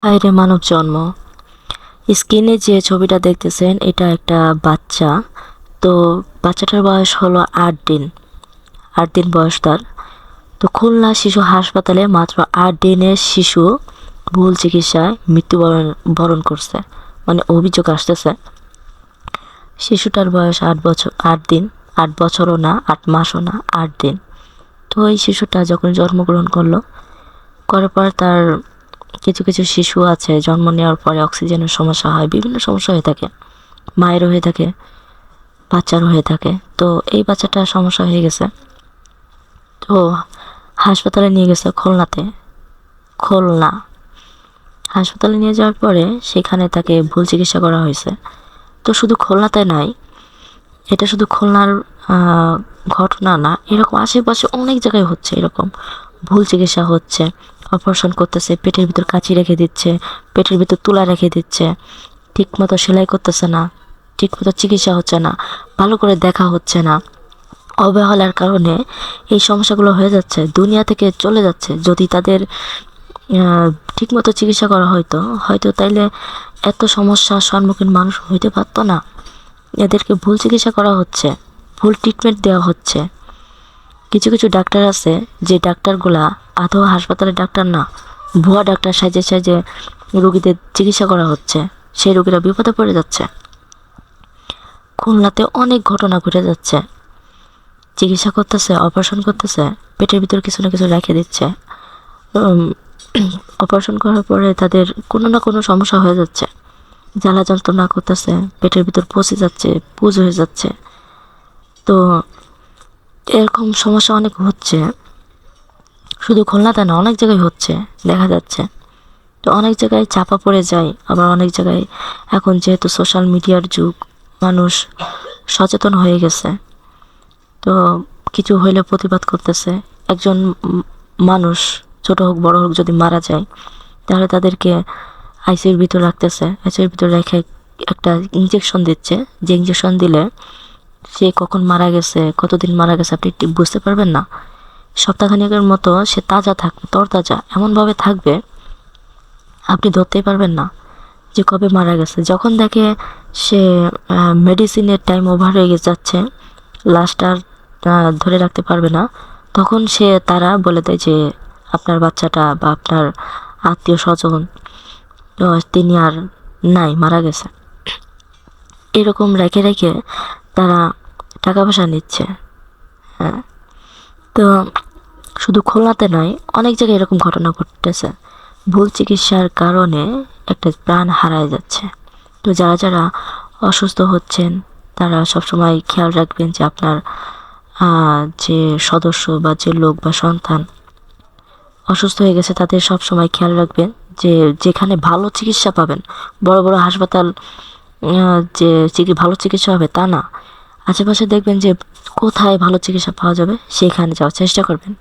বাইরে মানব জন্ম। স্ক্রিনে যে ছবিটা দেখতেছেন এটা একটা বাচ্চা। তো বাচ্চাটার বয়স হলো 8 দিন। 8 দিন বয়স তার। তো খুলনা শিশু হাসপাতালে মাত্র 8 দিনের শিশু ভুল চিকিৎসায় মৃত্যুবরণ বরণ করছে। মানে অভিযোগ আসতেছে শিশুটার বয়স 8 বছর, 8 দিন। 8 বছরও না, 8 মাসও না, 8 দিন। তো এই শিশুটা যখন জন্মগ্রহণ করলো, করার পর তার কিছু কিছু শিশু আছে জন্ম নেওয়ার পরে অক্সিজেনের সমস্যা হয়, বিভিন্ন সমস্যা হয়ে থাকে, মায়েরও হয়ে থাকে, বাচ্চারও হয়ে থাকে। তো এই বাচ্চাটার সমস্যা হয়ে গেছে। তো হাসপাতালে নিয়ে গেছে খুলনা হাসপাতালে নিয়ে যাওয়ার পরে সেখানে তাকে ভুল চিকিৎসা করা হয়েছে। তো শুধু খুলনাতে নাই, এটা শুধু খুলনার ঘটনা না, এরকম আশেপাশে অনেক জায়গায় হচ্ছে, এরকম ভুল চিকিৎসা হচ্ছে। অপারেশন করতেছে, পেটের ভিতর কাঁচি রেখে দিচ্ছে, পেটের ভিতর তুলা রেখে দিচ্ছে, ঠিকমতো সেলাই করতেছে না, ঠিকমতো চিকিৎসা হচ্ছে না, ভালো করে দেখা হচ্ছে না। অবহেলার কারণে এই সমস্যাগুলো হয়ে যাচ্ছে, দুনিয়া থেকে চলে যাচ্ছে। যদি তাদের ঠিকমতো চিকিৎসা করা হয়তো হয়তো তাইলে এত সমস্যার সম্মুখীন মানুষ হইতে পারতো না। এদেরকে ভুল চিকিৎসা করা হচ্ছে, ভুল ট্রিটমেন্ট দেওয়া হচ্ছে। কিছু কিছু ডাক্তার আছে যে ডাক্তারগুলা আদৌ হাসপাতালের ডাক্তার না, ভুয়া ডাক্তার সাজে সাজে রোগীদের চিকিৎসা করা হচ্ছে, সেই রোগীরা বিপদে পড়ে যাচ্ছে। খুলনাতে অনেক ঘটনা ঘটে যাচ্ছে, চিকিৎসা করতেছে, অপারেশন করতেছে, পেটের ভিতর কিছু না কিছু রেখে দিচ্ছে। অপারেশন করার পরে তাদের কোনো না কোনো সমস্যা হয়ে যাচ্ছে, জ্বালা যন্ত্রণা করতেছে, পেটের ভিতর পচে যাচ্ছে, পুজ হয়ে যাচ্ছে। তো এরকম সমস্যা অনেক হচ্ছে, শুধু খুলনাতে না, অনেক জায়গায় হচ্ছে, দেখা যাচ্ছে। তো অনেক জায়গায় চাপা পড়ে যায়, আবার অনেক জায়গায় এখন যেহেতু সোশ্যাল মিডিয়ার যুগ, মানুষ সচেতন হয়ে গেছে। তো কিছু হইলে প্রতিবাদ করতেছে। একজন মানুষ, ছোট হোক বড় হোক, যদি মারা যায় তাহলে তাদেরকে আইসিইউর ভিতর রাখতেছে, আইসিইউর ভিতর রেখে একটা ইঞ্জেকশন দিচ্ছে, যে ইঞ্জেকশন দিলে সে কখন মারা গেছে, কতদিন মারা গেছে আপনি ঠিক বুঝতে পারবেন না। সপ্তাহখানেকের মতো সে তাজা থাকবে, তরতাজা এমনভাবে থাকবে আপনি ধরতেই পারবেন না যে কবে মারা গেছে। যখন দেখে সে মেডিসিনের টাইম ওভার হয়ে যাচ্ছে, লাস্ট আর ধরে রাখতে পারবে না, তখন তারা বলে দেয় যে আপনার বাচ্চাটা বা আপনার আত্মীয় স্বজন তিনি আর নাই, মারা গেছে। এরকম রেখে রেখে তারা টাকা পয়সা নিচ্ছে। হ্যাঁ, তো শুধু খুলনাতে নয়, অনেক জায়গায় এরকম ঘটনা ঘটতেছে। ভুল চিকিৎসার কারণে একটা প্রাণ হারায় যাচ্ছে। তো যারা যারা অসুস্থ হচ্ছেন তারা সবসময় খেয়াল রাখবেন যে আপনার যে সদস্য বা যে লোক বা সন্তান অসুস্থ হয়ে গেছে তাদের সব সময় খেয়াল রাখবেন যে যেখানে ভালো চিকিৎসা পাবেন, বড় বড় হাসপাতাল যে ভালো চিকিৎসা হবে তা না, আশেপাশে দেখবেন যে কোথায় ভালো চিকিৎসা পাওয়া যাবে সেখানে যাওয়ার চেষ্টা করবেন।